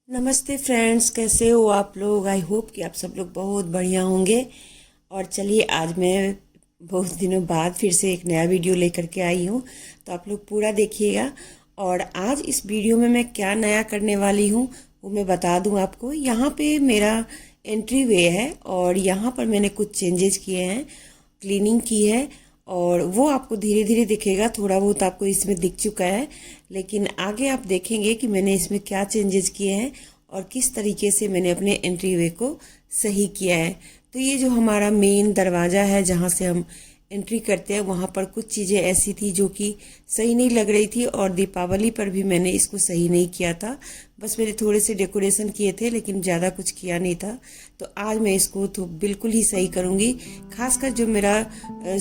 नमस्ते फ्रेंड्स, कैसे हो आप लोग। आई होप कि आप सब लोग बहुत बढ़िया होंगे। और चलिए, आज मैं बहुत दिनों बाद फिर से एक नया वीडियो लेकर के आई हूँ, तो आप लोग पूरा देखिएगा। और आज इस वीडियो में मैं क्या नया करने वाली हूँ वो मैं बता दूँ आपको। यहाँ पे मेरा एंट्री वे है और यहाँ पर मैंने कुछ चेंजेस किए हैं, क्लीनिंग की है, और वो आपको धीरे धीरे दिखेगा। थोड़ा बहुत आपको इसमें दिख चुका है, लेकिन आगे आप देखेंगे कि मैंने इसमें क्या चेंजेस किए हैं और किस तरीके से मैंने अपने एंट्री वे को सही किया है। तो ये जो हमारा मेन दरवाज़ा है जहाँ से हम एंट्री करते हैं, वहाँ पर कुछ चीज़ें ऐसी थी जो कि सही नहीं लग रही थी, और दीपावली पर भी मैंने इसको सही नहीं किया था। बस मैंने थोड़े से डेकोरेशन किए थे, लेकिन ज़्यादा कुछ किया नहीं था। तो आज मैं इसको तो बिल्कुल ही सही करूँगी। खासकर जो मेरा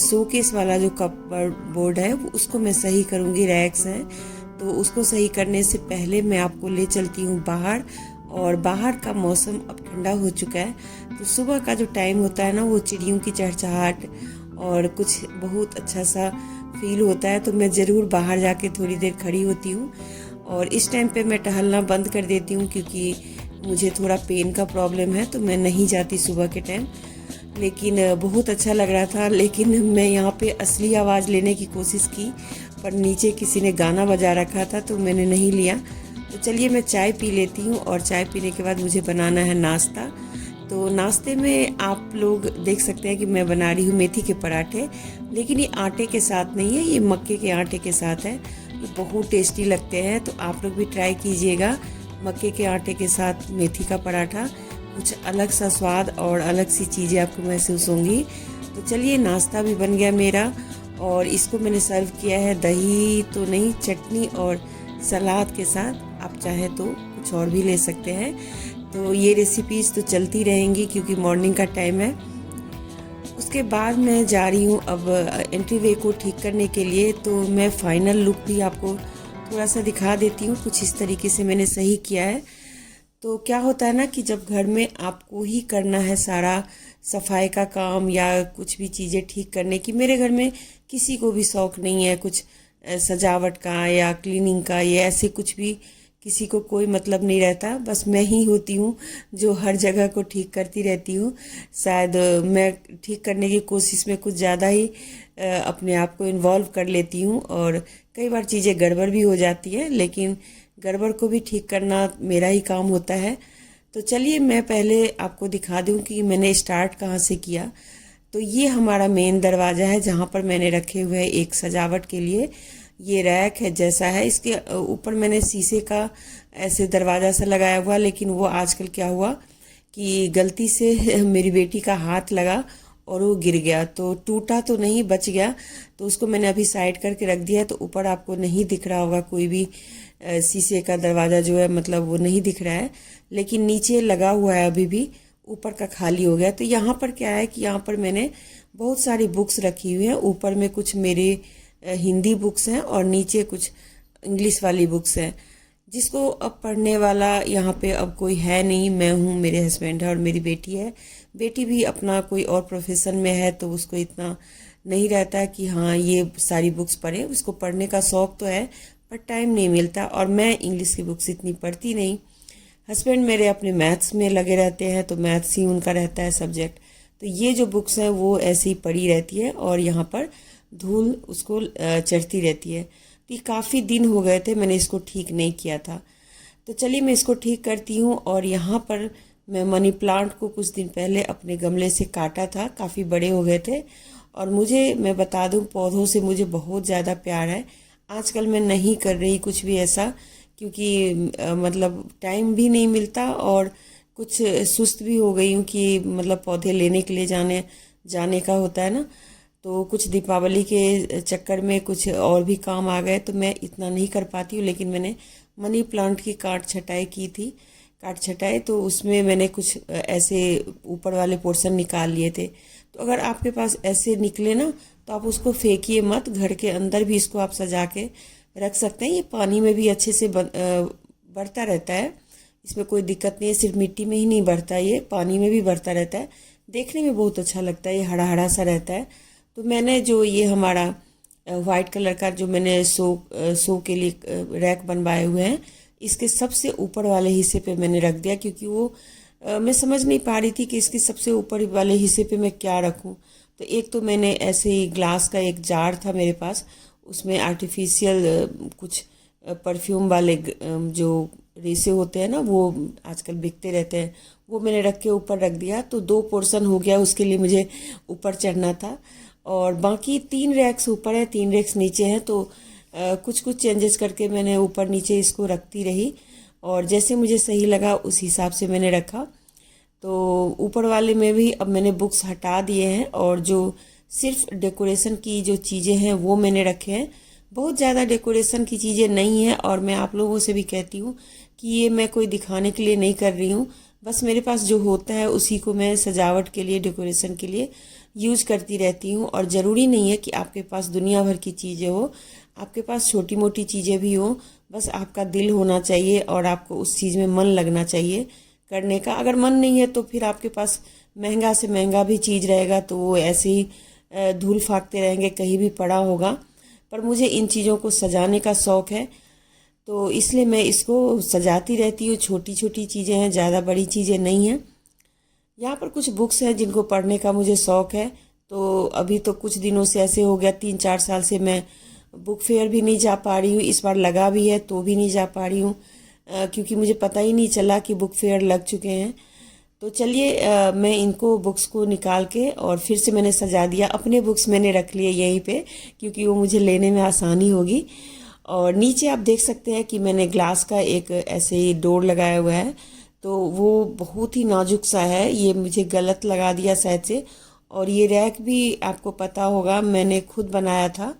शोकेस वाला जो कप बोर्ड है उसको मैं सही करूँगी, रैक्स हैं तो उसको सही करने से पहले मैं आपको ले चलती हूँ बाहर। और बाहर का मौसम अब ठंडा हो चुका है, तो सुबह का जो टाइम होता है ना, वो चिड़ियों की चहचहाहट और कुछ बहुत अच्छा सा फील होता है। तो मैं ज़रूर बाहर जाके थोड़ी देर खड़ी होती हूँ, और इस टाइम पे मैं टहलना बंद कर देती हूँ क्योंकि मुझे थोड़ा पेन का प्रॉब्लम है, तो मैं नहीं जाती सुबह के टाइम। लेकिन बहुत अच्छा लग रहा था। लेकिन मैं यहाँ पे असली आवाज़ लेने की कोशिश की, पर नीचे किसी ने गाना बजा रखा था तो मैंने नहीं लिया। तो चलिए, मैं चाय पी लेती हूँ, और चाय पीने के बाद मुझे बनाना है नाश्ता। तो नाश्ते में आप लोग देख सकते हैं कि मैं बना रही हूँ मेथी के पराठे, लेकिन ये आटे के साथ नहीं है, ये मक्के के आटे के साथ है। ये बहुत टेस्टी लगते हैं, तो आप लोग भी ट्राई कीजिएगा। मक्के के आटे के साथ मेथी का पराठा, कुछ अलग सा स्वाद और अलग सी चीज़ें आपको महसूस होंगी। तो चलिए, नाश्ता भी बन गया मेरा, और इसको मैंने सर्व किया है दही तो नहीं, चटनी और सलाद के साथ। आप चाहे तो कुछ और भी ले सकते हैं। तो ये रेसिपीज़ तो चलती रहेंगी क्योंकि मॉर्निंग का टाइम है। उसके बाद मैं जा रही हूँ अब एंट्री वे को ठीक करने के लिए। तो मैं फाइनल लुक भी आपको थोड़ा सा दिखा देती हूँ। कुछ इस तरीके से मैंने सही किया है। तो क्या होता है ना कि जब घर में आपको ही करना है सारा सफाई का काम या कुछ भी चीज़ें ठीक करने की, मेरे घर में किसी को भी शौक नहीं है कुछ सजावट का या क्लीनिंग का, ये ऐसे कुछ भी किसी को कोई मतलब नहीं रहता। बस मैं ही होती हूँ जो हर जगह को ठीक करती रहती हूँ। शायद मैं ठीक करने की कोशिश में कुछ ज़्यादा ही अपने आप को इन्वॉल्व कर लेती हूँ, और कई बार चीज़ें गड़बड़ भी हो जाती है, लेकिन गड़बड़ को भी ठीक करना मेरा ही काम होता है। तो चलिए, मैं पहले आपको दिखा दूं कि मैंने स्टार्ट कहाँ से किया। तो ये हमारा मेन दरवाज़ा है जहाँ पर मैंने रखे हुए हैं एक सजावट के लिए ये रैक है जैसा है। इसके ऊपर मैंने शीशे का ऐसे दरवाज़ा सा लगाया हुआ, लेकिन वो आजकल क्या हुआ कि गलती से मेरी बेटी का हाथ लगा और वो गिर गया। तो टूटा तो नहीं, बच गया। तो उसको मैंने अभी साइड करके रख दिया है। तो ऊपर आपको नहीं दिख रहा होगा कोई भी शीशे का दरवाज़ा जो है, मतलब वो नहीं दिख रहा है, लेकिन नीचे लगा हुआ है अभी भी, ऊपर का खाली हो गया। तो यहाँ पर क्या है कि यहाँ पर मैंने बहुत सारी बुक्स रखी हुई हैं। ऊपर में कुछ मेरे हिंदी बुक्स हैं और नीचे कुछ इंग्लिश वाली बुक्स हैं, जिसको अब पढ़ने वाला यहाँ पे अब कोई है नहीं। मैं हूँ, मेरे हस्बैंड है और मेरी बेटी है। बेटी भी अपना कोई और प्रोफेशन में है, तो उसको इतना नहीं रहता कि हाँ ये सारी बुक्स पढ़े। उसको पढ़ने का शौक़ तो है, पर टाइम नहीं मिलता, और मैं इंग्लिश की बुक्स इतनी पढ़ती नहीं। हस्बैंड मेरे अपने मैथ्स में लगे रहते हैं, तो मैथ्स ही उनका रहता है सब्जेक्ट। तो ये जो बुक्स हैं वो ऐसे ही पड़ी रहती है, और यहाँ पर धूल उसको चढ़ती रहती है। तो ये काफ़ी दिन हो गए थे मैंने इसको ठीक नहीं किया था। तो चलिए, मैं इसको ठीक करती हूँ। और यहाँ पर मैं मनी प्लांट को कुछ दिन पहले अपने गमले से काटा था, काफ़ी बड़े हो गए थे। और मैं बता दूँ, पौधों से मुझे बहुत ज़्यादा प्यार है। आजकल मैं नहीं कर रही कुछ भी ऐसा, क्योंकि मतलब टाइम भी नहीं मिलता, और कुछ सुस्त भी हो गई हूँ कि मतलब पौधे लेने के लिए जाने का होता है ना। तो कुछ दीपावली के चक्कर में कुछ और भी काम आ गए, तो मैं इतना नहीं कर पाती हूँ। लेकिन मैंने मनी प्लांट की काट छटाई की थी, काट छटाई, तो उसमें मैंने कुछ ऐसे ऊपर वाले पोर्शन निकाल लिए थे। तो अगर आपके पास ऐसे निकले ना, तो आप उसको फेंकिए मत, घर के अंदर भी इसको आप सजा के रख सकते हैं। ये पानी में भी अच्छे से बढ़ता रहता है, इसमें कोई दिक्कत नहीं है। सिर्फ मिट्टी में ही नहीं बढ़ता, ये पानी में भी बढ़ता रहता है। देखने में बहुत अच्छा लगता है, ये हरा हरा सा रहता है। तो मैंने जो ये हमारा वाइट कलर का जो मैंने शो के लिए रैक बनवाए हुए हैं, इसके सबसे ऊपर वाले हिस्से पे मैंने रख दिया, क्योंकि वो मैं समझ नहीं पा रही थी कि इसके सबसे ऊपर वाले हिस्से पे मैं क्या रखूं। तो एक तो मैंने ऐसे ही ग्लास का एक जार था मेरे पास, उसमें आर्टिफिशियल कुछ परफ्यूम वाले जो रेसे होते हैं ना, वो आजकल बिकते रहते हैं, वो मैंने रख के ऊपर रख दिया। तो 2 पोर्शन हो गया, उसके लिए मुझे ऊपर चढ़ना था। और बाकी 3 रैक्स ऊपर है, 3 रैक्स नीचे हैं। तो कुछ कुछ चेंजेस करके मैंने ऊपर नीचे इसको रखती रही, और जैसे मुझे सही लगा उस हिसाब से मैंने रखा। तो ऊपर वाले में भी अब मैंने बुक्स हटा दिए हैं, और जो सिर्फ डेकोरेशन की जो चीज़ें हैं वो मैंने रखे हैं। बहुत ज़्यादा डेकोरेशन की चीज़ें नहीं है, और मैं आप लोगों से भी कहती हूँ कि ये मैं कोई दिखाने के लिए नहीं कर रही हूँ। बस मेरे पास जो होता है उसी को मैं सजावट के लिए, डेकोरेशन के लिए यूज करती रहती हूँ। और ज़रूरी नहीं है कि आपके पास दुनिया भर की चीज़ें हो, आपके पास छोटी मोटी चीज़ें भी हो। बस आपका दिल होना चाहिए और आपको उस चीज़ में मन लगना चाहिए करने का। अगर मन नहीं है तो फिर आपके पास महंगा से महंगा भी चीज़ रहेगा तो वो ऐसे ही धूल फाकते रहेंगे, कहीं भी पड़ा होगा। पर मुझे इन चीज़ों को सजाने का शौक़ है, तो इसलिए मैं इसको सजाती रहती हूँ। छोटी छोटी चीज़ें हैं, ज़्यादा बड़ी चीज़ें नहीं हैं। यहाँ पर कुछ बुक्स हैं जिनको पढ़ने का मुझे शौक़ है। तो अभी तो कुछ दिनों से ऐसे हो गया, 3-4 साल से मैं बुक फेयर भी नहीं जा पा रही हूँ। इस बार लगा भी है तो भी नहीं जा पा रही हूँ, क्योंकि मुझे पता ही नहीं चला कि बुक फेयर लग चुके हैं। तो चलिए मैं इनको बुक्स को निकाल के और फिर से मैंने सजा दिया। अपने बुक्स मैंने रख लिए यहीं पे, क्योंकि वो मुझे लेने में आसानी होगी। और नीचे आप देख सकते हैं कि मैंने ग्लास का एक ऐसे ही डोर लगाया हुआ है, तो वो बहुत ही नाजुक सा है, ये मुझे गलत लगा दिया शायद से। और ये रैक भी आपको पता होगा मैंने खुद बनाया था,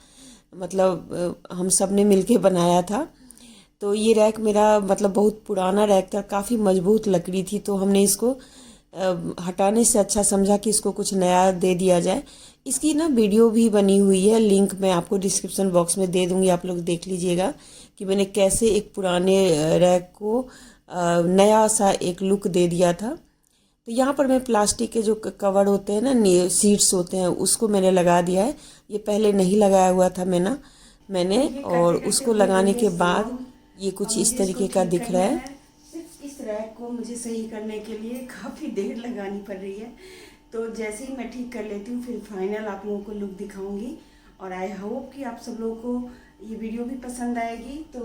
मतलब हम सब ने मिलके बनाया था। तो ये रैक मेरा मतलब बहुत पुराना रैक था, काफ़ी मजबूत लकड़ी थी, तो हमने इसको हटाने से अच्छा समझा कि इसको कुछ नया दे दिया जाए। इसकी ना वीडियो भी बनी हुई है, लिंक मैं आपको डिस्क्रिप्शन बॉक्स में दे दूंगी, आप लोग देख लीजिएगा कि मैंने कैसे एक पुराने रैक को नया सा एक लुक दे दिया था। तो यहाँ पर मैं प्लास्टिक के जो कवर होते हैं ना, सीट्स होते हैं, उसको मैंने लगा दिया है। ये पहले नहीं लगाया हुआ था मैंने और उसको लगाने के बाद ये कुछ इस तरीके का दिख रहा है। सिर्फ इस रैक को मुझे सही करने के लिए काफ़ी देर लगानी पड़ रही है। तो जैसे ही मैं ठीक कर लेती हूँ फिर फाइनल आप लोगों को लुक दिखाऊंगी। और आई होप कि आप सब लोगों को ये वीडियो भी पसंद आएगी। तो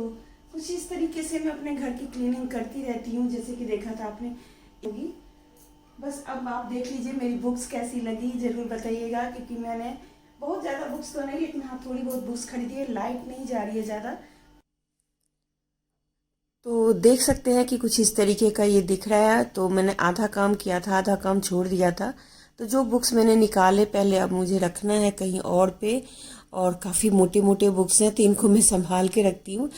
कुछ इस तरीके से मैं अपने घर की क्लीनिंग करती रहती हूँ, जैसे कि देखा था आपने होगी। बस अब आप देख लीजिए मेरी बुक्स कैसी लगी, ज़रूर बताइएगा, क्योंकि मैंने बहुत ज़्यादा बुक्स तो नहीं, लेकिन हाँ थोड़ी बहुत बुक्स खरीदी है। लाइट नहीं जा रही है ज़्यादा, तो देख सकते हैं कि कुछ इस तरीके का ये दिख रहा है। तो मैंने आधा काम किया था, आधा काम छोड़ दिया था। तो जो बुक्स मैंने निकाले पहले, अब मुझे रखना है कहीं और पे। और काफ़ी मोटे मोटे बुक्स हैं, तो इनको मैं संभाल के रखती हूँ।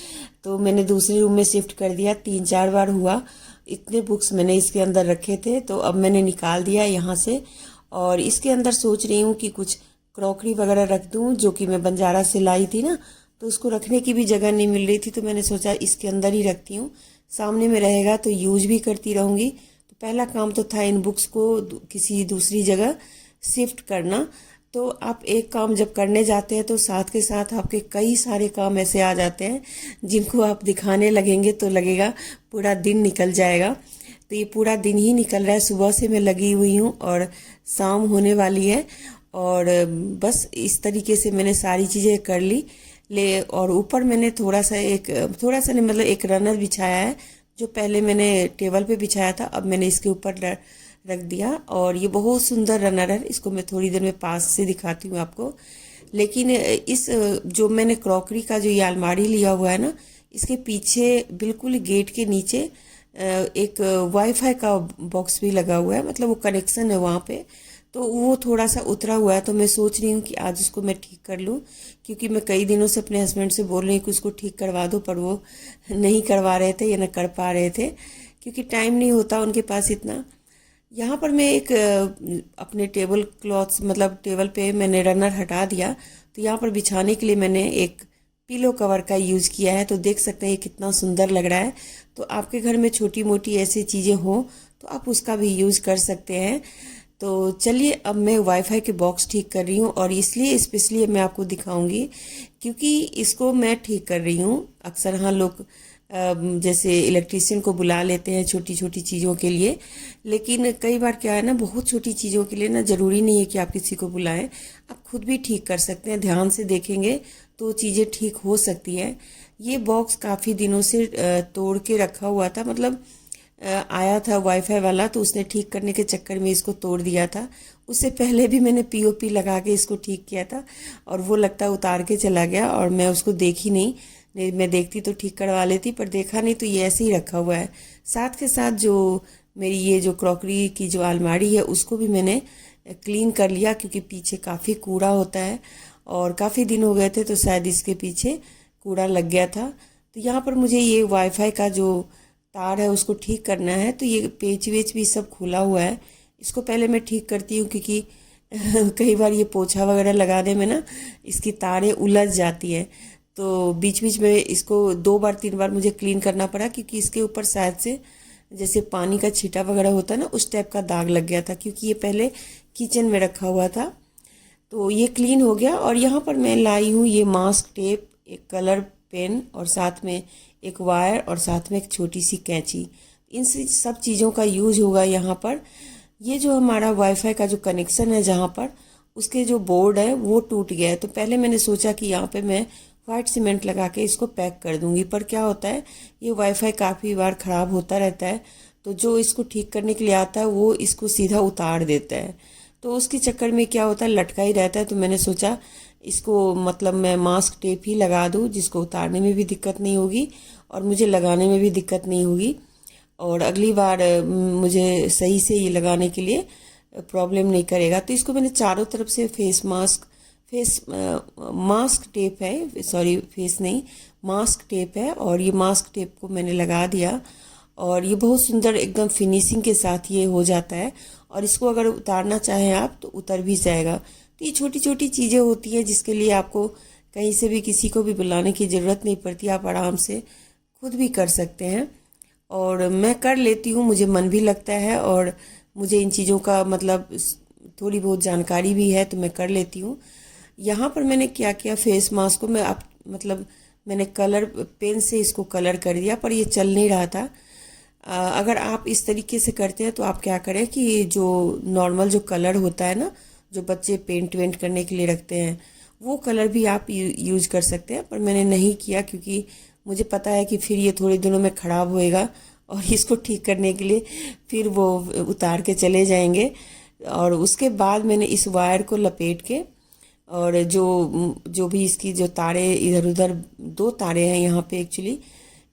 तो मैंने दूसरे रूम में शिफ्ट कर दिया, 3-4 बार हुआ। इतने बुक्स मैंने इसके अंदर रखे थे, तो अब मैंने निकाल दिया यहाँ से। और इसके अंदर सोच रही हूँ कि कुछ क्रॉकरी वगैरह रख दूँ, जो कि मैं बंजारा से लाई थी ना, तो उसको रखने की भी जगह नहीं मिल रही थी। तो मैंने सोचा इसके अंदर ही रखती हूँ, सामने में रहेगा तो यूज भी करती रहूँगी। तो पहला काम तो था इन बुक्स को किसी दूसरी जगह शिफ्ट करना। तो आप एक काम जब करने जाते हैं तो साथ के साथ आपके कई सारे काम ऐसे आ जाते हैं जिनको आप दिखाने लगेंगे तो लगेगा पूरा दिन निकल जाएगा। तो ये पूरा दिन ही निकल रहा है, सुबह से मैं लगी हुई हूँ और शाम होने वाली है। और बस इस तरीके से मैंने सारी चीज़ें कर ली और ऊपर मैंने थोड़ा सा नहीं, मतलब एक रनर बिछाया है, जो पहले मैंने टेबल पे बिछाया था, अब मैंने इसके ऊपर रख दिया। और ये बहुत सुंदर रनर है, इसको मैं थोड़ी देर में पास से दिखाती हूँ आपको। लेकिन इस जो मैंने क्रॉकरी का जो ये अलमारी लिया हुआ है ना, इसके पीछे बिल्कुल गेट के नीचे एक वाईफाई का बॉक्स भी लगा हुआ है, मतलब वो कनेक्शन है वहाँ पे। तो वो थोड़ा सा उतरा हुआ है, तो मैं सोच रही हूँ कि आज उसको मैं ठीक कर लूँ, क्योंकि मैं कई दिनों से अपने हस्बैंड से बोल रही हूँ कि उसको ठीक करवा दो, पर वो नहीं करवा रहे थे या न कर पा रहे थे, क्योंकि टाइम नहीं होता उनके पास इतना। यहाँ पर मैं एक अपने टेबल क्लॉथ्स, मतलब टेबल पे मैंने रनर हटा दिया, तो यहाँ पर बिछाने के लिए मैंने एक पिलो कवर का यूज़ किया है। तो देख सकते हैं ये कितना सुंदर लग रहा है। तो आपके घर में छोटी मोटी ऐसी चीज़ें हो तो आप उसका भी यूज़ कर सकते हैं। तो चलिए अब मैं वाईफाई के बॉक्स ठीक कर रही हूँ, और इसलिए स्पेशली मैं आपको दिखाऊंगी क्योंकि इसको मैं ठीक कर रही हूँ। अक्सर हाँ लोग जैसे इलेक्ट्रीशियन को बुला लेते हैं छोटी छोटी चीज़ों के लिए, लेकिन कई बार क्या है ना, बहुत छोटी चीज़ों के लिए ना ज़रूरी नहीं है कि आप किसी को बुलाएं, आप खुद भी ठीक कर सकते हैं। ध्यान से देखेंगे तो चीज़ें ठीक हो सकती हैं। ये बॉक्स काफ़ी दिनों से तोड़ के रखा हुआ था, मतलब आया था वाईफाई वाला, तो उसने ठीक करने के चक्कर में इसको तोड़ दिया था। उससे पहले भी मैंने पीओपी लगा के इसको ठीक किया था, और वो लगता है उतार के चला गया और मैं उसको देखी नहीं मैं देखती तो ठीक करवा लेती, पर देखा नहीं, तो ये ऐसे ही रखा हुआ है। साथ के साथ जो मेरी ये जो क्रॉकरी की जो अलमारी है उसको भी मैंने क्लीन कर लिया, क्योंकि पीछे काफ़ी कूड़ा होता है और काफ़ी दिन हो गए थे, तो शायद इसके पीछे कूड़ा लग गया था। तो यहाँ पर मुझे ये वाईफाई का जो तार है उसको ठीक करना है, तो ये पेच वेच भी सब खुला हुआ है। इसको पहले मैं ठीक करती हूँ, क्योंकि कई बार ये पोछा वगैरह लगाने में ना इसकी तारें उलझ जाती है, तो बीच बीच में इसको 2 बार 3 बार मुझे क्लीन करना पड़ा, क्योंकि इसके ऊपर शायद से जैसे पानी का छींटा वगैरह होता है ना, उस टाइप का दाग लग गया था, क्योंकि ये पहले किचन में रखा हुआ था। तो ये क्लीन हो गया। और यहाँ पर मैं लाई हूँ ये मास्क टेप, एक कलर पेन, और साथ में एक वायर, और साथ में एक छोटी सी कैंची। इन सब चीज़ों का यूज होगा यहाँ पर। ये जो हमारा वाईफाई का जो कनेक्शन है जहाँ पर, उसके जो बोर्ड है वो टूट गया है। तो पहले मैंने सोचा कि यहाँ पे मैं वाइट सीमेंट लगा के इसको पैक कर दूंगी, पर क्या होता है, ये वाईफाई काफ़ी बार ख़राब होता रहता है, तो जो इसको ठीक करने के लिए आता है वो इसको सीधा उतार देता है, तो उसके चक्कर में क्या होता है, लटका ही रहता है। तो मैंने सोचा इसको मतलब मैं मास्क टेप ही लगा दूँ, जिसको उतारने में भी दिक्कत नहीं होगी और मुझे लगाने में भी दिक्कत नहीं होगी, और अगली बार मुझे सही से ये लगाने के लिए प्रॉब्लम नहीं करेगा। तो इसको मैंने चारों तरफ से फेस मास्क टेप है, सॉरी फेस नहीं, मास्क टेप है, और ये मास्क टेप को मैंने लगा दिया, और ये बहुत सुंदर एकदम फिनिशिंग के साथ ये हो जाता है। और इसको अगर उतारना चाहें आप तो उतर भी जाएगा। तो ये छोटी छोटी चीज़ें होती हैं जिसके लिए आपको कहीं से भी किसी को भी बुलाने की ज़रूरत नहीं पड़ती, आप आराम से खुद भी कर सकते हैं। और मैं कर लेती हूँ, मुझे मन भी लगता है, और मुझे इन चीज़ों का मतलब थोड़ी बहुत जानकारी भी है, तो मैं कर लेती हूँ। यहाँ पर मैंने क्या किया, फेस मास्क को मैं मतलब मैंने कलर पेन से इसको कलर कर दिया, पर ये चल नहीं रहा था। अगर आप इस तरीके से करते हैं तो आप क्या करें कि जो नॉर्मल जो कलर होता है ना, जो बच्चे पेंट वेंट करने के लिए रखते हैं, वो कलर भी आप यूज कर सकते हैं, पर मैंने नहीं किया, क्योंकि मुझे पता है कि फिर ये थोड़े दिनों में ख़राब होएगा, और इसको ठीक करने के लिए फिर वो उतार के चले जाएंगे। और उसके बाद मैंने इस वायर को लपेट के, और जो भी इसकी जो तारे इधर उधर, 2 तारे हैं यहाँ पे एक्चुअली,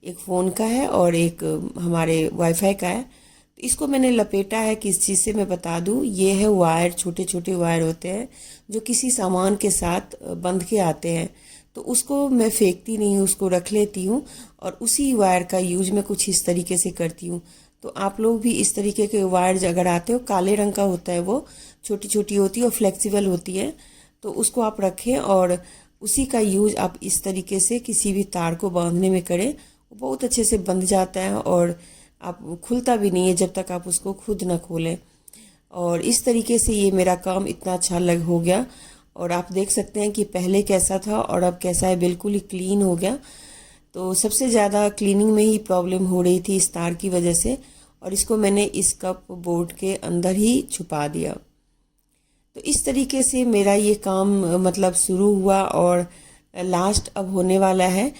एक फ़ोन का है और एक हमारे वाईफाई का है, तो इसको मैंने लपेटा है। किस चीज़ से मैं बता दूँ, ये है वायर, छोटे छोटे वायर होते हैं जो किसी सामान के साथ बंध के आते हैं, तो उसको मैं फेंकती नहीं हूँ, उसको रख लेती हूँ, और उसी वायर का यूज मैं कुछ इस तरीके से करती हूँ। तो आप लोग भी इस तरीके के वायर अगर आते हो, काले रंग का होता है, वो छोटी छोटी होती है और फ्लेक्सिबल होती है, तो उसको आप रखें, और उसी का यूज आप इस तरीके से किसी भी तार को बांधने में करें, वो बहुत अच्छे से बंध जाता है, और आप खुलता भी नहीं है जब तक आप उसको खुद ना खोलें। और इस तरीके से ये मेरा काम इतना अच्छा हो गया, और आप देख सकते हैं कि पहले कैसा था और अब कैसा है, बिल्कुल ही क्लीन हो गया। तो सबसे ज़्यादा क्लीनिंग में ही प्रॉब्लम हो रही थी इस तार की वजह से, और इसको मैंने इस कप बोर्ड के अंदर ही छुपा दिया। तो इस तरीके से मेरा ये काम मतलब शुरू हुआ, और लास्ट अब होने वाला है।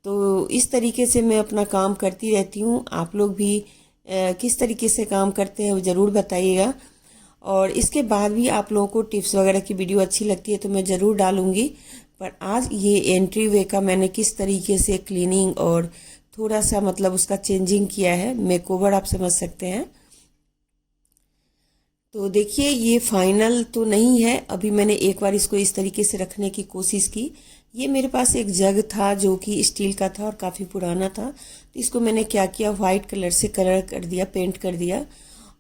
तो इस तरीके से मैं अपना काम करती रहती हूँ। आप लोग भी किस तरीके से काम करते हैं वो ज़रूर बताइएगा, और इसके बाद भी आप लोगों को टिप्स वगैरह की वीडियो अच्छी लगती है तो मैं ज़रूर डालूँगी। पर आज ये एंट्री वे का मैंने किस तरीके से क्लीनिंग और थोड़ा सा मतलब उसका चेंजिंग किया है, मेकओवर आप समझ सकते हैं। तो देखिए, ये फाइनल तो नहीं है, अभी मैंने एक बार इसको इस तरीके से रखने की कोशिश की। ये मेरे पास एक जग था जो कि स्टील का था और काफ़ी पुराना था, तो इसको मैंने क्या किया, वाइट कलर से कलर कर दिया, पेंट कर दिया।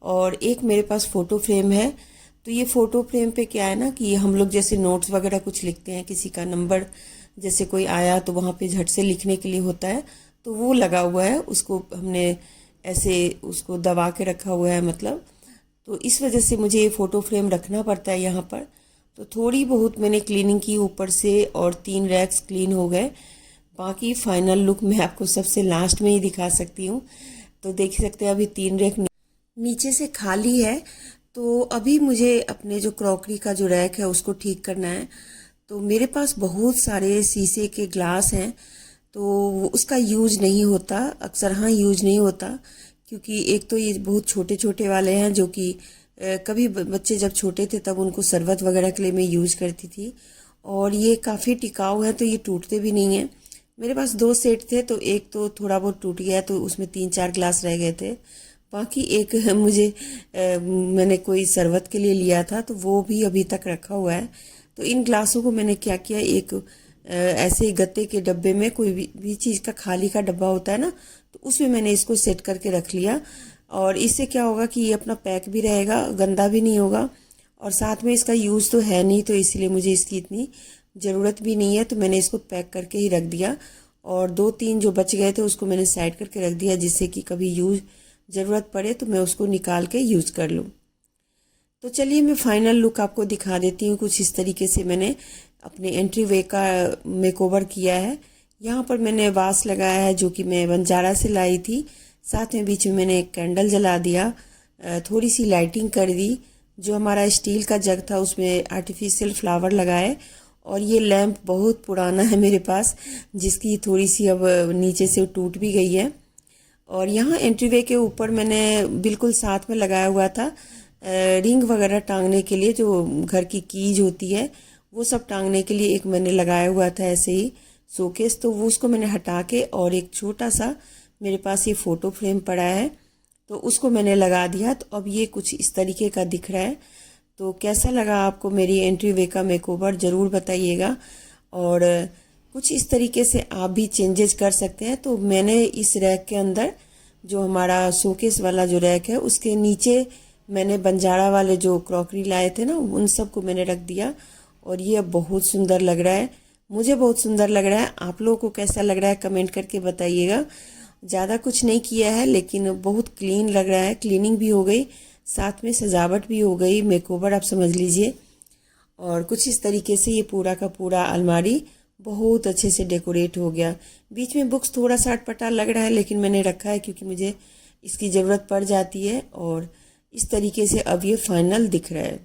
और एक मेरे पास फ़ोटो फ्रेम है, तो ये फ़ोटो फ्रेम पे क्या है ना कि हम लोग जैसे नोट्स वगैरह कुछ लिखते हैं, किसी का नंबर जैसे कोई आया तो वहाँ पे झट से लिखने के लिए होता है, तो वो लगा हुआ है, उसको हमने ऐसे उसको दबा के रखा हुआ है मतलब। तो इस वजह से मुझे ये फ़ोटो फ्रेम रखना पड़ता है यहाँ पर। तो थोड़ी बहुत मैंने क्लीनिंग की ऊपर से, और 3 रैक्स क्लीन हो गए, बाकी फाइनल लुक मैं आपको सबसे लास्ट में ही दिखा सकती हूँ। तो देख सकते हैं अभी 3 रैक नीचे से खाली है। तो अभी मुझे अपने जो क्रॉकरी का जो रैक है उसको ठीक करना है। तो मेरे पास बहुत सारे शीशे के ग्लास हैं, तो उसका यूज नहीं होता अक्सर। हाँ, यूज नहीं होता क्योंकि एक तो ये बहुत छोटे छोटे वाले हैं जो कि कभी बच्चे जब छोटे थे तब उनको शरबत वगैरह के लिए मैं यूज करती थी, और ये काफ़ी टिकाऊ है तो ये टूटते भी नहीं हैं। मेरे पास 2 सेट थे, तो एक तो थोड़ा बहुत टूट गया, तो उसमें 3-4 ग्लास रह गए थे। बाकी एक मुझे मैंने कोई शरबत के लिए लिया था, तो वो भी अभी तक रखा हुआ है। तो इन ग्लासों को मैंने क्या किया, एक ऐसे ही गत्ते के डब्बे में, कोई भी चीज़ का खाली का डब्बा होता है ना, तो उसमें मैंने इसको सेट करके रख लिया। और इससे क्या होगा कि ये अपना पैक भी रहेगा, गंदा भी नहीं होगा, और साथ में इसका यूज़ तो है नहीं, तो इसलिए मुझे इसकी इतनी ज़रूरत भी नहीं है। तो मैंने इसको पैक करके ही रख दिया, और 2-3 जो बच गए थे उसको मैंने साइड करके रख दिया, जिससे कि कभी ज़रूरत पड़े तो मैं उसको निकाल के यूज़ कर लूँ। तो चलिए मैं फाइनल लुक आपको दिखा देती हूँ। कुछ इस तरीके से मैंने अपने एंट्री वे का मेकओवर किया है। यहाँ पर मैंने वास लगाया है जो कि मैं बंजारा से लाई थी। साथ में बीच में मैंने एक कैंडल जला दिया, थोड़ी सी लाइटिंग कर दी। जो हमारा स्टील का जग था उसमें आर्टिफिशियल फ्लावर लगाए, और ये लैंप बहुत पुराना है मेरे पास, जिसकी थोड़ी सी अब नीचे से टूट भी गई है। और यहाँ एंट्रीवे के ऊपर मैंने बिल्कुल साथ में लगाया हुआ था रिंग वगैरह टांगने के लिए, जो घर की कीज होती है वो सब टांगने के लिए एक मैंने लगाया हुआ था ऐसे ही शोकेस। तो वो उसको मैंने हटा के, और एक छोटा सा मेरे पास ये फ़ोटो फ्रेम पड़ा है तो उसको मैंने लगा दिया। तो अब ये कुछ इस तरीके का दिख रहा है। तो कैसा लगा आपको मेरी एंट्री वे का मेकओवर, ज़रूर बताइएगा। और कुछ इस तरीके से आप भी चेंजेस कर सकते हैं। तो मैंने इस रैक के अंदर, जो हमारा शोकेस वाला जो रैक है उसके नीचे, मैंने बंजारा वाले जो क्रॉकरी लाए थे ना, उन सब को मैंने रख दिया, और ये अब बहुत सुंदर लग रहा है। मुझे बहुत सुंदर लग रहा है। आप लोगों को कैसा लग रहा है कमेंट करके बताइएगा। ज़्यादा कुछ नहीं किया है, लेकिन बहुत क्लीन लग रहा है। क्लीनिंग भी हो गई, साथ में सजावट भी हो गई, मेकओवर आप समझ लीजिए। और कुछ इस तरीके से ये पूरा का पूरा अलमारी बहुत अच्छे से डेकोरेट हो गया। बीच में बुक्स थोड़ा सा अटपटा लग रहा है, लेकिन मैंने रखा है क्योंकि मुझे इसकी ज़रूरत पड़ जाती है। और इस तरीके से अब ये फाइनल दिख रहा है।